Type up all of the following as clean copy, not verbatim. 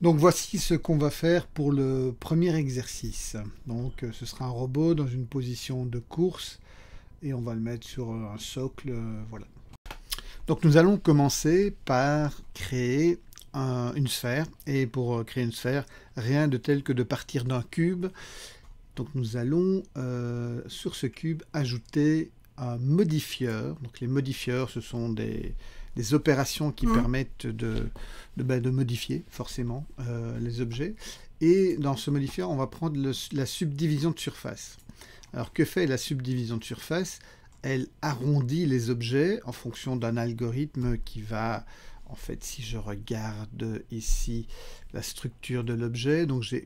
Donc voici ce qu'on va faire pour le premier exercice. Donc ce sera un robot dans une position de course et on va le mettre sur un socle, voilà. Donc nous allons commencer par créer une sphère et pour créer une sphère, rien de tel que de partir d'un cube. Donc nous allons sur ce cube ajouter un modifieur. Donc les modifieurs, ce sont des opérations qui permettent de modifier forcément les objets. Et dans ce modifieur, on va prendre la subdivision de surface. Alors que fait la subdivision de surface? Elle arrondit les objets en fonction d'un algorithme qui va, en fait, si je regarde ici la structure de l'objet, donc j'ai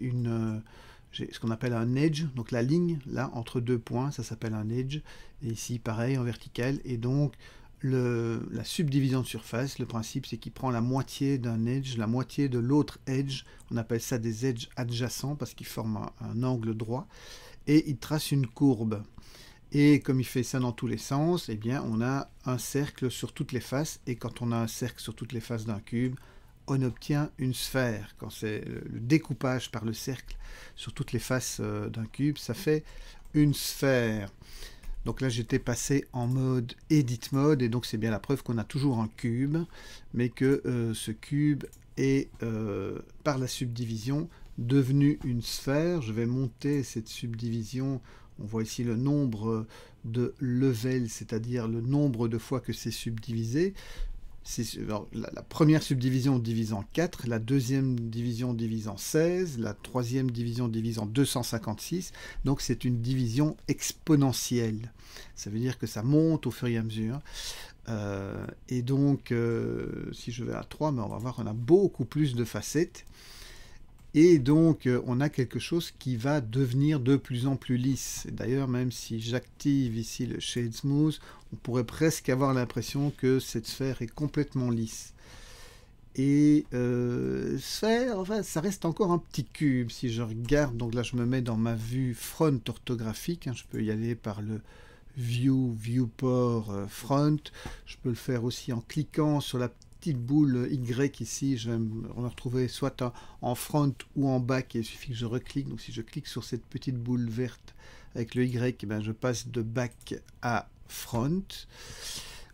ce qu'on appelle un edge, donc la ligne là entre deux points, ça s'appelle un edge, et ici pareil en vertical, et donc la subdivision de surface, le principe c'est qu'il prend la moitié d'un edge, la moitié de l'autre edge, on appelle ça des edges adjacents parce qu'ils forment un angle droit, et il trace une courbe. Et comme il fait ça dans tous les sens, eh bien on a un cercle sur toutes les faces, et quand on a un cercle sur toutes les faces d'un cube, on obtient une sphère. Quand c'est le découpage par le cercle sur toutes les faces d'un cube, ça fait une sphère. Donc là j'étais passé en mode Edit Mode, et donc c'est bien la preuve qu'on a toujours un cube, mais que ce cube est par la subdivision devenu une sphère. Je vais monter cette subdivision. On voit ici le nombre de levels, c'est-à-dire le nombre de fois que c'est subdivisé. La première subdivision divise en 4, la deuxième division divise en 16, la troisième division divise en 256. Donc c'est une division exponentielle. Ça veut dire que ça monte au fur et à mesure. Et donc, si je vais à 3, mais on va voir qu'on a beaucoup plus de facettes. Et donc, on a quelque chose qui va devenir de plus en plus lisse. D'ailleurs, même si j'active ici le Shade Smooth, on pourrait presque avoir l'impression que cette sphère est complètement lisse. Et sphère, enfin, ça reste encore un petit cube. Si je regarde, donc là, je me mets dans ma vue front orthographique. Je peux y aller par le viewport front. Je peux le faire aussi en cliquant sur la petite boule Y ici, je vais me retrouver soit en front ou en back, et il suffit que je reclique. Donc si je clique sur cette petite boule verte avec le Y, eh bien, je passe de back à front.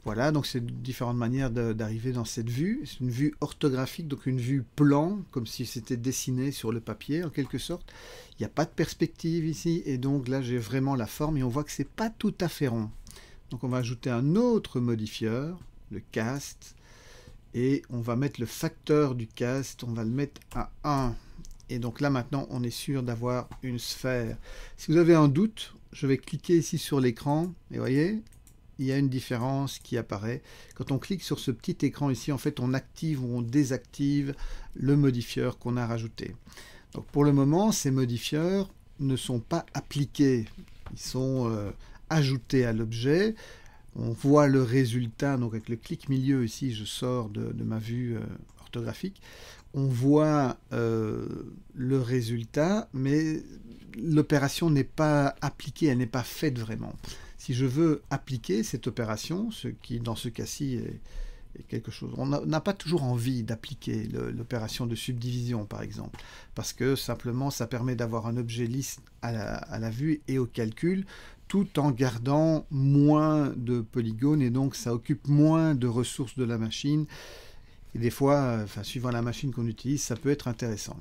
Voilà, donc c'est différentes manières d'arriver dans cette vue. C'est une vue orthographique, donc une vue plan, comme si c'était dessiné sur le papier en quelque sorte. Il n'y a pas de perspective ici, et donc là j'ai vraiment la forme, et on voit que c'est pas tout à fait rond. Donc on va ajouter un autre modifieur, le cast, et on va mettre le facteur du cast, on va le mettre à 1. Et donc là maintenant on est sûr d'avoir une sphère. Si vous avez un doute, je vais cliquer ici sur l'écran, et vous voyez, il y a une différence qui apparaît. Quand on clique sur ce petit écran ici, en fait on active ou on désactive le modifieur qu'on a rajouté. Donc pour le moment, ces modifieurs ne sont pas appliqués, ils sont ajoutés à l'objet. On voit le résultat, donc avec le clic milieu ici, je sors de ma vue orthographique. On voit le résultat, mais l'opération n'est pas appliquée, elle n'est pas faite vraiment. Si je veux appliquer cette opération, ce qui dans ce cas-ci est quelque chose, on n'a pas toujours envie d'appliquer l'opération de subdivision par exemple, parce que simplement ça permet d'avoir un objet lisse à la vue et au calcul, tout en gardant moins de polygones, et donc ça occupe moins de ressources de la machine. Et des fois, enfin, suivant la machine qu'on utilise, ça peut être intéressant.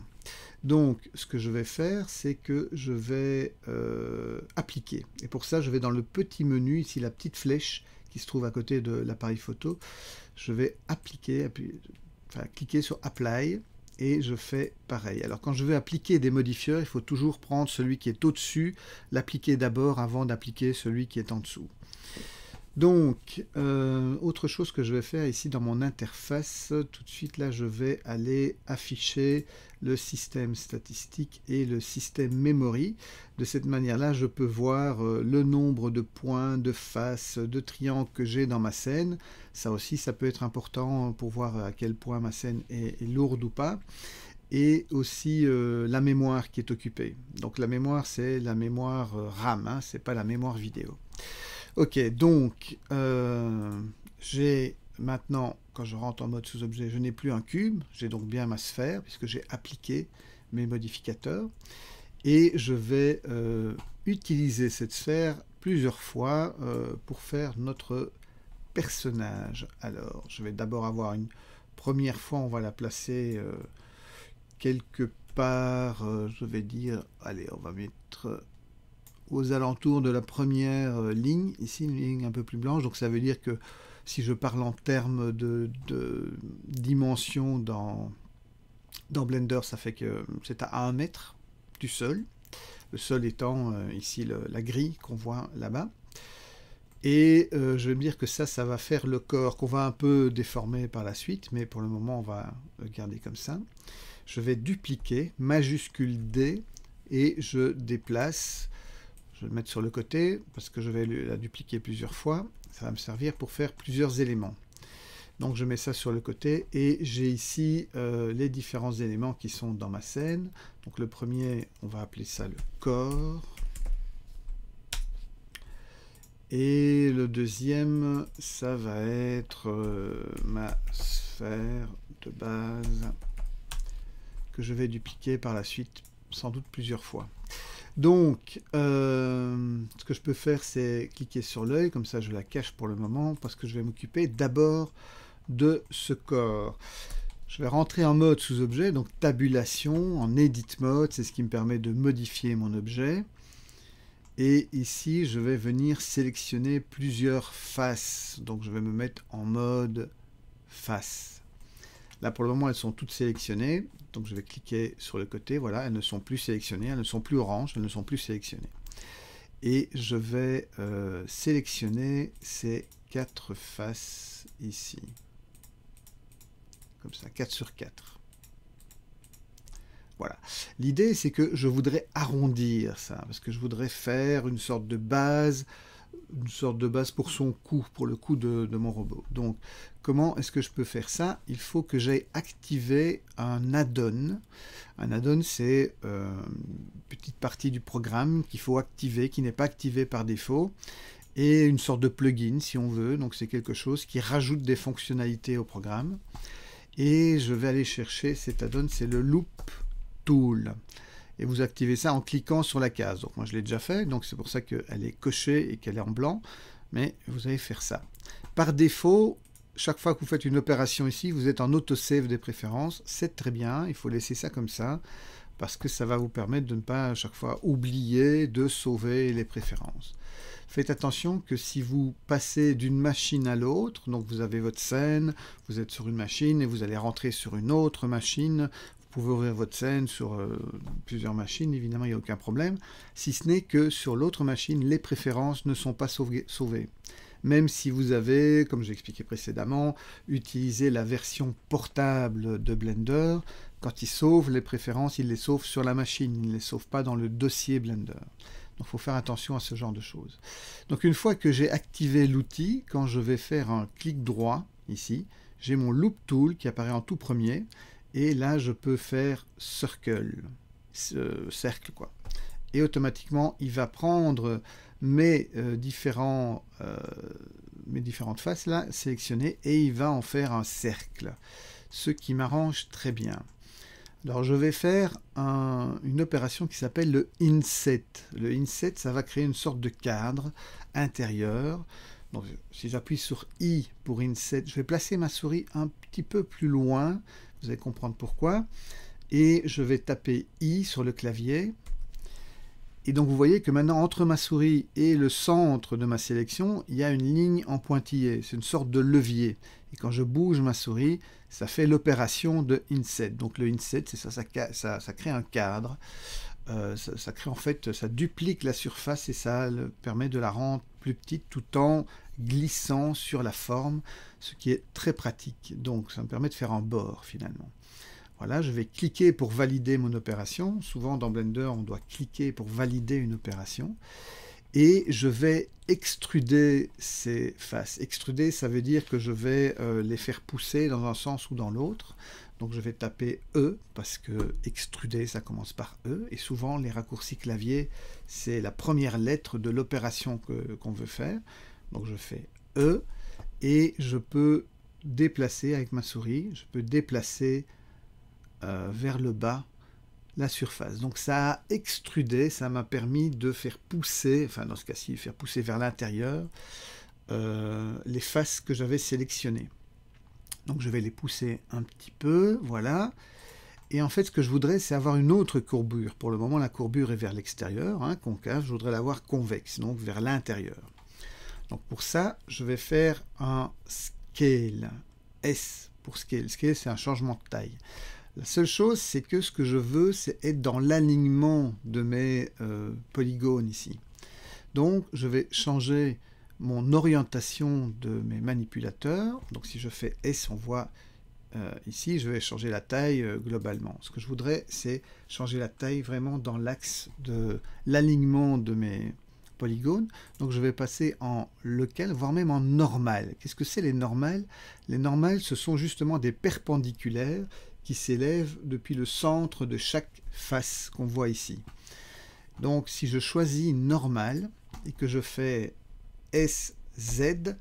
Donc, ce que je vais faire, c'est que je vais appliquer. Et pour ça, je vais dans le petit menu, ici, la petite flèche qui se trouve à côté de l'appareil photo. Je vais cliquer sur Apply, et je fais pareil. Alors, quand je veux appliquer des modifieurs, il faut toujours prendre celui qui est au-dessus, l'appliquer d'abord avant d'appliquer celui qui est en dessous. Donc, autre chose que je vais faire ici dans mon interface, tout de suite là, je vais aller afficher le système statistique et le système memory. De cette manière-là, je peux voir le nombre de points, de faces, de triangles que j'ai dans ma scène. Ça aussi, ça peut être important pour voir à quel point ma scène est lourde ou pas. Et aussi la mémoire qui est occupée. Donc la mémoire, c'est la mémoire RAM, c'est pas la mémoire vidéo. Ok, donc j'ai maintenant, quand je rentre en mode sous-objet, je n'ai plus un cube, j'ai donc bien ma sphère, puisque j'ai appliqué mes modificateurs. Et je vais utiliser cette sphère plusieurs fois pour faire notre personnage. Alors, je vais d'abord avoir une première fois, on va la placer quelque part, je vais dire, allez, on va mettre aux alentours de la première ligne, ici une ligne un peu plus blanche, donc ça veut dire que si je parle en termes de dimension dans Blender, ça fait que c'est à 1 mètre du sol, le sol étant ici la grille qu'on voit là-bas. Et je vais me dire que ça va faire le corps qu'on va un peu déformer par la suite, mais pour le moment on va le garder comme ça. Je vais dupliquer, majuscule D, et je déplace. Je vais le mettre sur le côté parce que je vais la dupliquer plusieurs fois. Ça va me servir pour faire plusieurs éléments. Donc je mets ça sur le côté et j'ai ici les différents éléments qui sont dans ma scène. Donc le premier, on va appeler ça le corps. Et le deuxième, ça va être ma sphère de base que je vais dupliquer par la suite, sans doute plusieurs fois. Donc, ce que je peux faire, c'est cliquer sur l'œil, comme ça je la cache pour le moment, parce que je vais m'occuper d'abord de ce corps. Je vais rentrer en mode sous-objet, donc tabulation, en edit mode, c'est ce qui me permet de modifier mon objet. Et ici, je vais venir sélectionner plusieurs faces. Donc, je vais me mettre en mode face. Là, pour le moment, elles sont toutes sélectionnées. Donc, je vais cliquer sur le côté. Voilà, elles ne sont plus sélectionnées. Elles ne sont plus oranges. Elles ne sont plus sélectionnées. Et je vais sélectionner ces 4 faces ici. Comme ça, 4 sur 4. Voilà. L'idée, c'est que je voudrais arrondir ça, parce que je voudrais faire une sorte de base pour son cou, pour le cou de mon robot. Donc, comment est-ce que je peux faire ça? Il faut que j'aille activer un add-on. Un add-on, c'est une petite partie du programme qu'il faut activer, qui n'est pas activé par défaut, et une sorte de plugin, si on veut. Donc, c'est quelque chose qui rajoute des fonctionnalités au programme. Et je vais aller chercher cet add-on, c'est le Loop Tool. Et vous activez ça en cliquant sur la case. Donc moi je l'ai déjà fait, donc c'est pour ça qu'elle est cochée et qu'elle est en blanc, mais vous allez faire ça. Par défaut, chaque fois que vous faites une opération ici, vous êtes en autosave des préférences, c'est très bien, il faut laisser ça comme ça, parce que ça va vous permettre de ne pas à chaque fois oublier de sauver les préférences. Faites attention que si vous passez d'une machine à l'autre, donc vous avez votre scène, vous êtes sur une machine et vous allez rentrer sur une autre machine, vous pouvez ouvrir votre scène sur plusieurs machines, évidemment il n'y a aucun problème, si ce n'est que sur l'autre machine, les préférences ne sont pas sauvées. Même si vous avez, comme j'ai expliqué précédemment, utilisé la version portable de Blender, quand il sauve les préférences, il les sauve sur la machine, il ne les sauve pas dans le dossier Blender. Donc il faut faire attention à ce genre de choses. Donc une fois que j'ai activé l'outil, quand je vais faire un clic droit, ici, j'ai mon Loop Tool qui apparaît en tout premier, et là je peux faire Circle, cercle quoi. Et automatiquement il va prendre mes différentes faces là, sélectionnées, et il va en faire un cercle, ce qui m'arrange très bien. Alors je vais faire une opération qui s'appelle le Inset. Le Inset, ça va créer une sorte de cadre intérieur. Donc si j'appuie sur I pour Inset, je vais placer ma souris un petit peu plus loin, vous allez comprendre pourquoi, et je vais taper I sur le clavier. Et donc vous voyez que maintenant, entre ma souris et le centre de ma sélection, il y a une ligne en pointillé, c'est une sorte de levier. Et quand je bouge ma souris, ça fait l'opération de Inset. Donc le Inset, c'est ça crée un cadre, ça crée en fait, ça duplique la surface et ça permet de la rendre plus petite tout en glissant sur la forme, ce qui est très pratique. Donc ça me permet de faire un bord finalement. Voilà, je vais cliquer pour valider mon opération. Souvent dans Blender, on doit cliquer pour valider une opération. Et je vais extruder ces faces. Extruder, ça veut dire que je vais les faire pousser dans un sens ou dans l'autre. Donc je vais taper E, parce que extruder, ça commence par E. Et souvent, les raccourcis clavier, c'est la première lettre de l'opération qu'on veut faire. Donc je fais E, et je peux déplacer avec ma souris, je peux déplacer vers le bas la surface. Donc ça a extrudé, ça m'a permis de faire pousser, enfin dans ce cas-ci, faire pousser vers l'intérieur les faces que j'avais sélectionnées. Donc je vais les pousser un petit peu, voilà. Et en fait, ce que je voudrais, c'est avoir une autre courbure. Pour le moment, la courbure est vers l'extérieur, hein, concave. Je voudrais l'avoir convexe, donc vers l'intérieur. Donc pour ça, je vais faire un scale. S pour scale. Scale, c'est un changement de taille. La seule chose, c'est que ce que je veux, c'est être dans l'alignement de mes polygones ici. Donc, je vais changer mon orientation de mes manipulateurs. Donc, si je fais S, on voit ici, je vais changer la taille globalement. Ce que je voudrais, c'est changer la taille vraiment dans l'axe de l'alignement de mes polygones. Donc, je vais passer en local, voire même en normal. Qu'est-ce que c'est les normales? Les normales, ce sont justement des perpendiculaires qui s'élèvent depuis le centre de chaque face qu'on voit ici. Donc, si je choisis normal et que je fais SZ,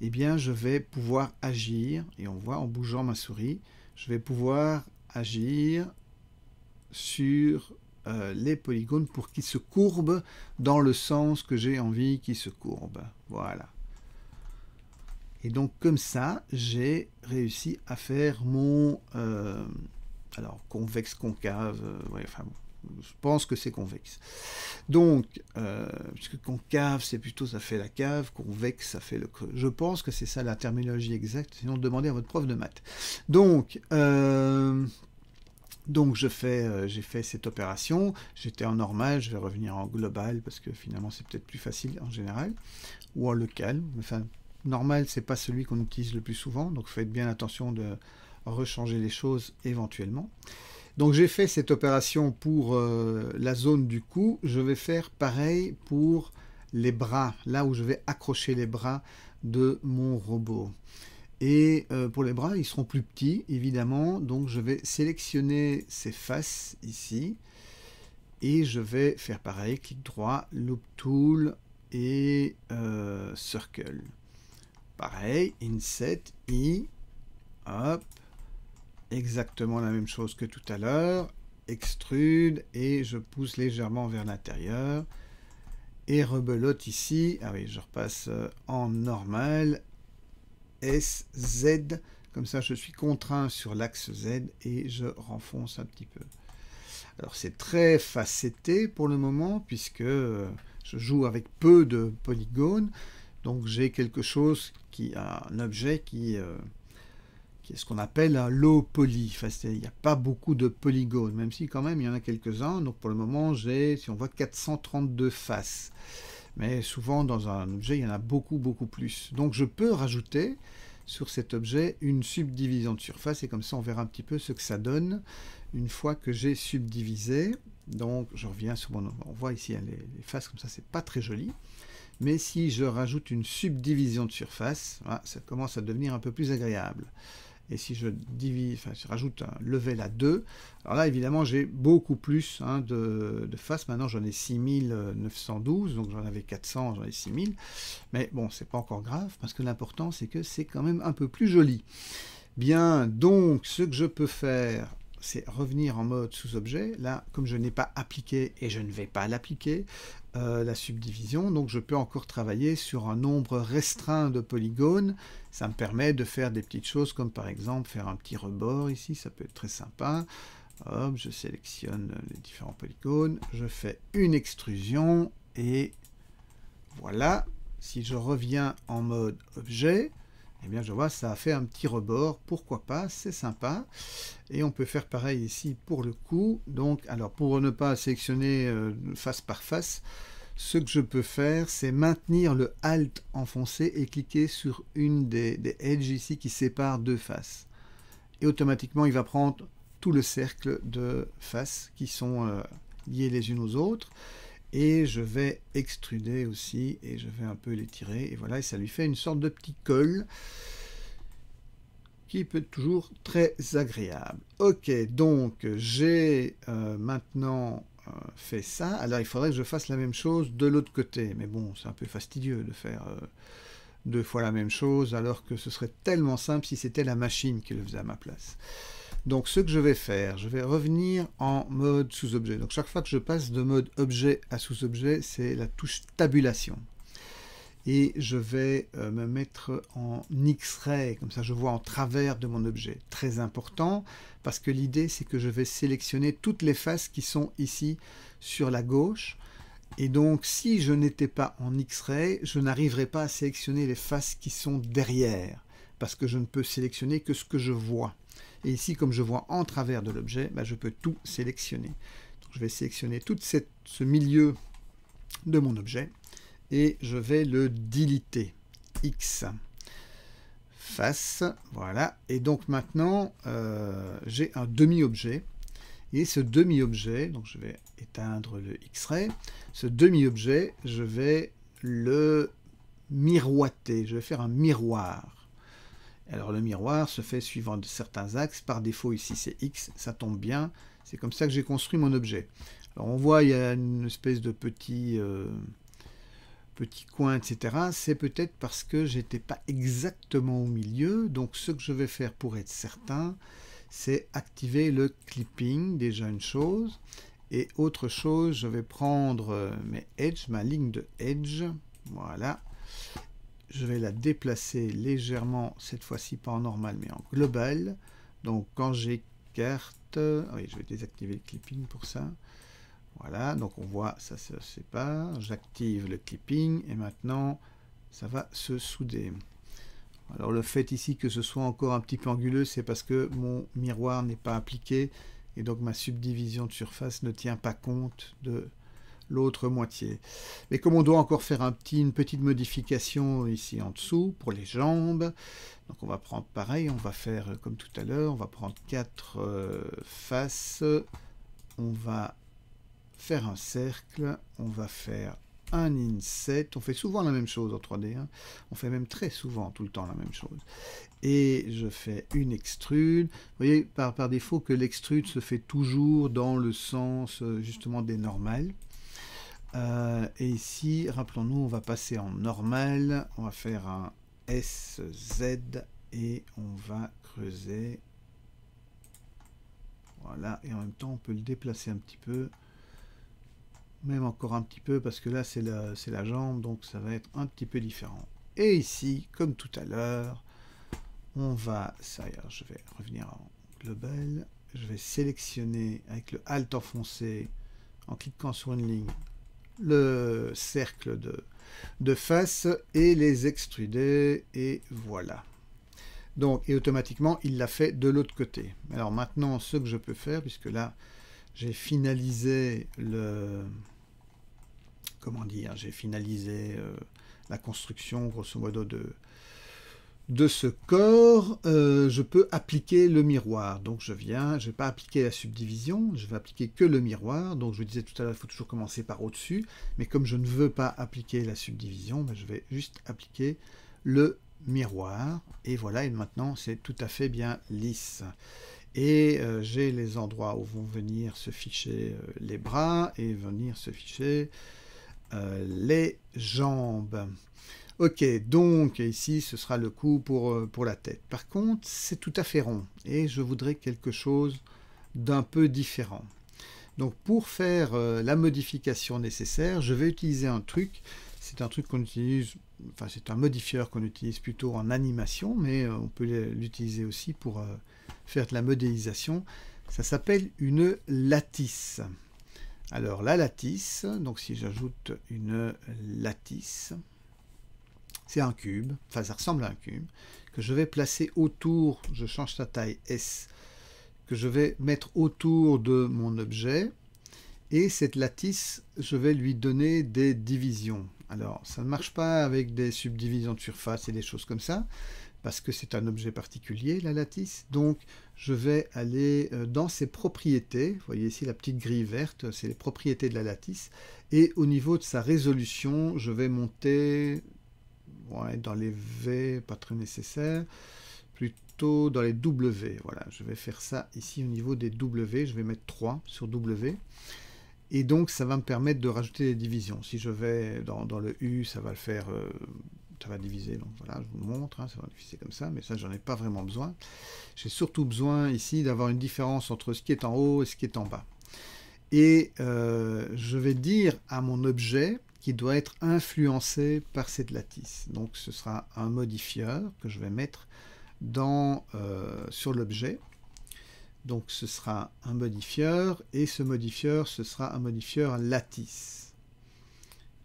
eh bien, je vais pouvoir agir, et on voit en bougeant ma souris, je vais pouvoir agir sur les polygones pour qu'ils se courbent dans le sens que j'ai envie qu'ils se courbent. Voilà. Et donc, comme ça, j'ai réussi à faire mon... alors, convexe, concave, ouais, enfin bon. Je pense que c'est convexe. Donc, puisque concave, c'est plutôt ça fait la cave, convexe, ça fait le creux. Je pense que c'est ça la terminologie exacte, sinon demandez à votre prof de maths. Donc j'ai fait cette opération, j'étais en normal, je vais revenir en global, parce que finalement c'est peut-être plus facile en général, ou en local. Enfin, normal, c'est pas celui qu'on utilise le plus souvent, donc faites bien attention de rechanger les choses éventuellement. Donc j'ai fait cette opération pour la zone du cou. Je vais faire pareil pour les bras, là où je vais accrocher les bras de mon robot. Et pour les bras, ils seront plus petits, évidemment. Donc je vais sélectionner ces faces ici. Et je vais faire pareil, clic droit, Loop Tool et Circle. Pareil, Inset, I, hop. Exactement la même chose que tout à l'heure, extrude et je pousse légèrement vers l'intérieur et rebelote ici. Ah oui, je repasse en normal, S, Z, comme ça je suis contraint sur l'axe Z et je renfonce un petit peu. Alors c'est très facetté pour le moment puisque je joue avec peu de polygones, donc j'ai quelque chose qui a un objet qui est ce qu'on appelle un low poly. Enfin, il n'y a pas beaucoup de polygones, même si quand même il y en a quelques-uns. Donc pour le moment, j'ai, si on voit, 432 faces. Mais souvent, dans un objet, il y en a beaucoup, beaucoup plus. Donc je peux rajouter sur cet objet une subdivision de surface, et comme ça, on verra un petit peu ce que ça donne une fois que j'ai subdivisé. Donc je reviens sur mon... On voit ici hein, les faces, comme ça, c'est pas très joli. Mais si je rajoute une subdivision de surface, voilà, ça commence à devenir un peu plus agréable. Et si je divise, enfin, je rajoute un level à 2, alors là, évidemment, j'ai beaucoup plus hein, de faces. Maintenant, j'en ai 6912, donc j'en avais 400, j'en ai 6000. Mais bon, c'est pas encore grave, parce que l'important, c'est que c'est quand même un peu plus joli. Bien, donc, ce que je peux faire, c'est revenir en mode sous-objet. Là, comme je n'ai pas appliqué, et je ne vais pas l'appliquer, la subdivision, donc je peux encore travailler sur un nombre restreint de polygones. Ça me permet de faire des petites choses comme par exemple faire un petit rebord ici, ça peut être très sympa. Hop, je sélectionne les différents polygones, je fais une extrusion et voilà. Si je reviens en mode objet, eh bien je vois ça a fait un petit rebord, pourquoi pas, c'est sympa. Et on peut faire pareil ici pour le cou. Donc, alors pour ne pas sélectionner face par face, ce que je peux faire, c'est maintenir le Alt enfoncé et cliquer sur une des edges ici qui séparent deux faces. Et automatiquement, il va prendre tout le cercle de faces qui sont liées les unes aux autres. Et je vais extruder aussi, et je vais un peu l'étirer, et voilà, et ça lui fait une sorte de petit col qui peut être toujours très agréable. Ok, donc j'ai maintenant fait ça. Alors il faudrait que je fasse la même chose de l'autre côté, mais bon, c'est un peu fastidieux de faire 2 fois la même chose, alors que ce serait tellement simple si c'était la machine qui le faisait à ma place. Donc ce que je vais faire, je vais revenir en mode sous-objet. Donc chaque fois que je passe de mode objet à sous-objet, c'est la touche tabulation. Et je vais me mettre en X-ray, comme ça je vois en travers de mon objet. Très important, parce que l'idée c'est que je vais sélectionner toutes les faces qui sont ici sur la gauche. Et donc si je n'étais pas en X-ray, je n'arriverai pas à sélectionner les faces qui sont derrière, parce que je ne peux sélectionner que ce que je vois. Et ici, comme je vois en travers de l'objet, je peux tout sélectionner. Donc, je vais sélectionner tout ce milieu de mon objet et je vais le diliter. X. Face. Voilà. Et donc maintenant, j'ai un demi-objet. Et ce demi-objet, donc je vais éteindre le X-ray, ce demi-objet, je vais le miroiter. Je vais faire un miroir. Alors le miroir se fait suivant certains axes. Par défaut ici c'est X, ça tombe bien. C'est comme ça que j'ai construit mon objet. Alors on voit il y a une espèce de petit coin, etc. C'est peut-être parce que j'étais pas exactement au milieu. Donc ce que je vais faire pour être certain, c'est activer le clipping, déjà une chose. Et autre chose, je vais prendre mes edges, ma ligne de edge. Voilà. Je vais la déplacer légèrement, cette fois-ci pas en normal, mais en global. Donc quand j'écarte, oui, je vais désactiver le clipping pour ça. Voilà, donc on voit, ça se sépare. J'active le clipping et maintenant, ça va se souder. Alors le fait ici que ce soit encore un petit peu anguleux, c'est parce que mon miroir n'est pas appliqué et donc ma subdivision de surface ne tient pas compte de l'autre moitié. Mais comme on doit encore faire une petite modification ici en dessous pour les jambes, donc on va prendre pareil, on va faire comme tout à l'heure, on va prendre 4 faces, on va faire un cercle, on va faire un inset, on fait souvent la même chose en 3D, hein. On fait même très souvent tout le temps la même chose. Et je fais une extrude. Vous voyez par défaut que l'extrude se fait toujours dans le sens justement des normales. Et ici, rappelons-nous, on va passer en normal, on va faire un SZ et on va creuser. Voilà, et en même temps, on peut le déplacer un petit peu, même encore un petit peu, parce que là, c'est la jambe, donc ça va être un petit peu différent. Et ici, comme tout à l'heure, on va, je vais revenir en global, je vais sélectionner avec le Alt enfoncé, en cliquant sur une ligne, le cercle de face et les extruder, et voilà. Donc, et automatiquement, il l'a fait de l'autre côté. Alors maintenant, ce que je peux faire, puisque là, j'ai finalisé j'ai finalisé la construction, grosso modo, de ce corps, je peux appliquer le miroir. Donc je ne vais pas appliquer la subdivision, je vais appliquer que le miroir. Donc je disais tout à l'heure, il faut toujours commencer par au-dessus. Mais comme je ne veux pas appliquer la subdivision, je vais juste appliquer le miroir. Et voilà, et maintenant c'est tout à fait bien lisse. Et j'ai les endroits où vont venir se ficher les bras et venir se ficher les jambes. Ok, donc ici ce sera le coup pour la tête. Par contre, c'est tout à fait rond et je voudrais quelque chose d'un peu différent. Donc pour faire la modification nécessaire, je vais utiliser un truc. C'est un truc qu'on utilise, enfin c'est un modifieur qu'on utilise plutôt en animation, mais on peut l'utiliser aussi pour faire de la modélisation. Ça s'appelle une lattice. Alors la lattice, donc si j'ajoute une lattice, c'est un cube, enfin ça ressemble à un cube, que je vais placer autour, je change sa taille S, que je vais mettre autour de mon objet, et cette lattice, je vais lui donner des divisions. Alors ça ne marche pas avec des subdivisions de surface et des choses comme ça, parce que c'est un objet particulier, la lattice. Donc je vais aller dans ses propriétés, vous voyez ici la petite grille verte, c'est les propriétés de la lattice, et au niveau de sa résolution, je vais monter... Ouais, dans les V, pas très nécessaire, plutôt dans les W. Voilà, je vais faire ça ici au niveau des W, je vais mettre 3 sur W. Et donc, ça va me permettre de rajouter des divisions. Si je vais dans le U, ça va le faire ça va diviser, donc voilà, je vous le montre, hein, ça va diviser comme ça, mais ça, j'en ai pas vraiment besoin. J'ai surtout besoin ici d'avoir une différence entre ce qui est en haut et ce qui est en bas. Et je vais dire à mon objet qui doit être influencé par cette lattice. Donc ce sera un modifieur que je vais mettre sur l'objet. Donc ce sera un modifieur, et ce modifieur, ce sera un modifieur lattice.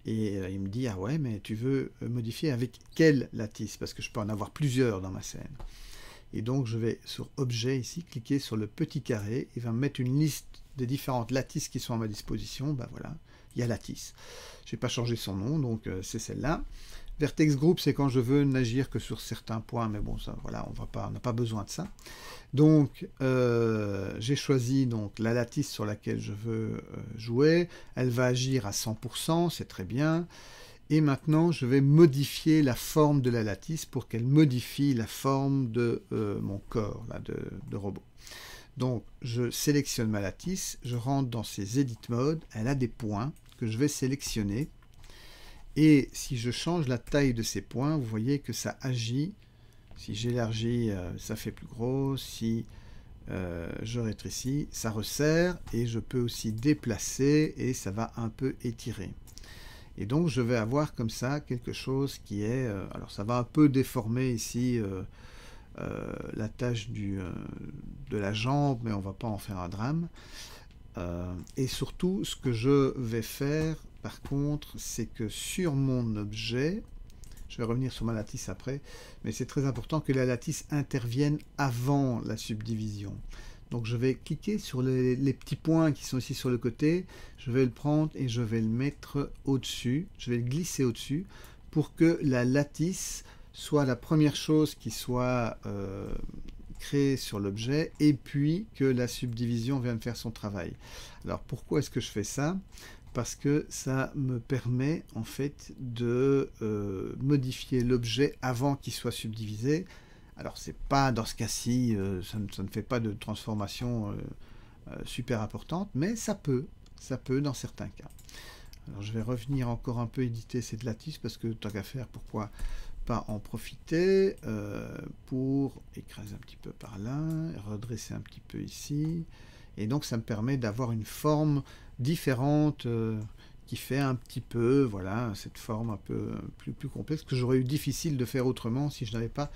Et il me dit, ah ouais, mais tu veux modifier avec quelle lattice? Parce que je peux en avoir plusieurs dans ma scène. Et donc je vais sur objet ici, cliquer sur le petit carré, il va me mettre une liste des différentes lattices qui sont à ma disposition. Ben voilà, il y a lattice. Je n'ai pas changé son nom, donc c'est celle-là. Vertex Group, c'est quand je veux n'agir que sur certains points, mais bon, ça, voilà, on n'a pas besoin de ça. Donc, j'ai choisi donc, la lattice sur laquelle je veux jouer. Elle va agir à 100%, c'est très bien. Et maintenant, je vais modifier la forme de la lattice pour qu'elle modifie la forme de mon corps là, de robot. Donc, je sélectionne ma lattice, je rentre dans ses Edit Mode, elle a des points que je vais sélectionner. Et si je change la taille de ces points, vous voyez que ça agit. Si j'élargis, ça fait plus gros. Si je rétrécis, ça resserre. Et je peux aussi déplacer et ça va un peu étirer. Et donc, je vais avoir comme ça quelque chose qui est... alors, ça va un peu déformer ici la tâche de la jambe, mais on ne va pas en faire un drame. Et surtout, ce que je vais faire, par contre, c'est que sur mon objet, je vais revenir sur ma lattice après, mais c'est très important que la lattice intervienne avant la subdivision. Donc je vais cliquer sur les petits points qui sont ici sur le côté, je vais le prendre et je vais le mettre au-dessus, je vais le glisser au-dessus pour que la lattice soit la première chose qui soit créée sur l'objet et puis que la subdivision vienne faire son travail. Alors pourquoi est-ce que je fais ça? Parce que ça me permet en fait de modifier l'objet avant qu'il soit subdivisé. Alors c'est pas dans ce cas-ci, ça ne fait pas de transformation super importante, mais ça peut dans certains cas. Alors je vais revenir encore un peu éditer cette lattice parce que tant qu'à faire, pourquoi pas en profiter pour écraser un petit peu par là, redresser un petit peu ici, et donc ça me permet d'avoir une forme différente qui fait un petit peu, voilà, cette forme un peu plus complexe que j'aurais eu difficile de faire autrement si je n'avais pas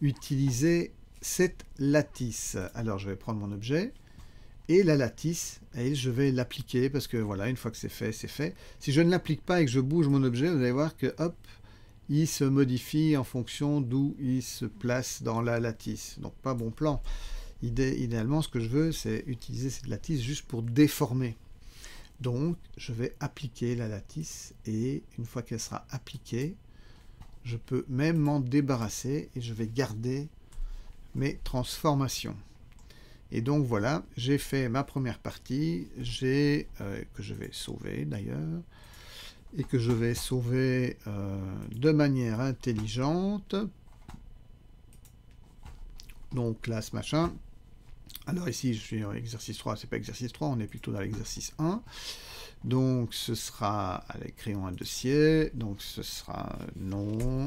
utilisé cette lattice. Alors je vais prendre mon objet et la lattice et je vais l'appliquer parce que voilà, une fois que c'est fait, c'est fait. Si je ne l'applique pas et que je bouge mon objet, vous allez voir que hop, il se modifie en fonction d'où il se place dans la lattice. Donc pas bon plan. Idéalement, ce que je veux, c'est utiliser cette lattice juste pour déformer. Donc, je vais appliquer la lattice et une fois qu'elle sera appliquée, je peux même m'en débarrasser et je vais garder mes transformations. Et donc voilà, j'ai fait ma première partie, que je vais sauver d'ailleurs, et que je vais sauver de manière intelligente. Donc classe machin. Alors ici, je suis en exercice 3, c'est pas exercice 3, on est plutôt dans l'exercice 1. Donc ce sera, allez, créons un dossier, donc ce sera nom,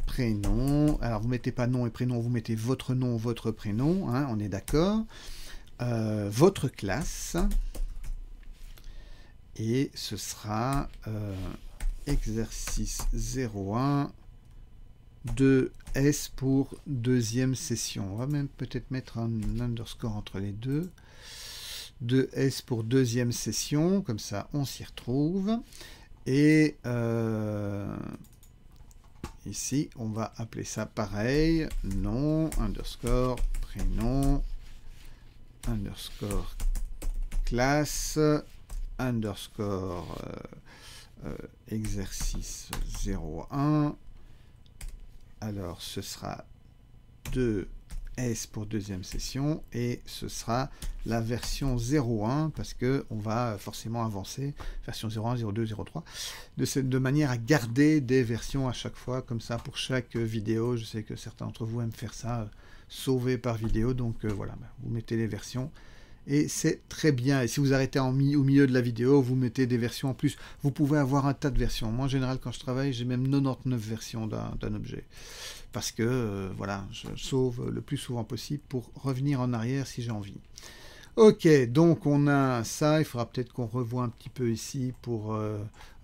prénom. Alors vous mettez pas nom et prénom, vous mettez votre nom, votre prénom, hein, on est d'accord. Votre classe, et ce sera exercice 01. 2S pour deuxième session. On va même peut-être mettre un underscore entre les deux. 2S pour deuxième session, comme ça on s'y retrouve. Et ici, on va appeler ça pareil, nom, underscore, prénom, underscore, classe, underscore, exercice 01. Alors, ce sera 2S pour deuxième session et ce sera la version 01 parce qu'on va forcément avancer, version 01, 02, 03, de manière à garder des versions à chaque fois, comme ça pour chaque vidéo. Je sais que certains d'entre vous aiment faire ça, sauver par vidéo, donc voilà, vous mettez les versions et c'est très bien. Et si vous arrêtez au milieu de la vidéo, vous mettez des versions en plus. Vous pouvez avoir un tas de versions. Moi, en général, quand je travaille, j'ai même 99 versions d'un objet. Parce que, voilà, je sauve le plus souvent possible pour revenir en arrière si j'ai envie. Ok, donc on a ça. Il faudra peut-être qu'on revoie un petit peu ici pour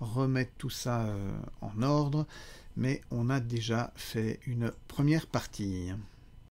remettre tout ça en ordre. Mais on a déjà fait une première partie.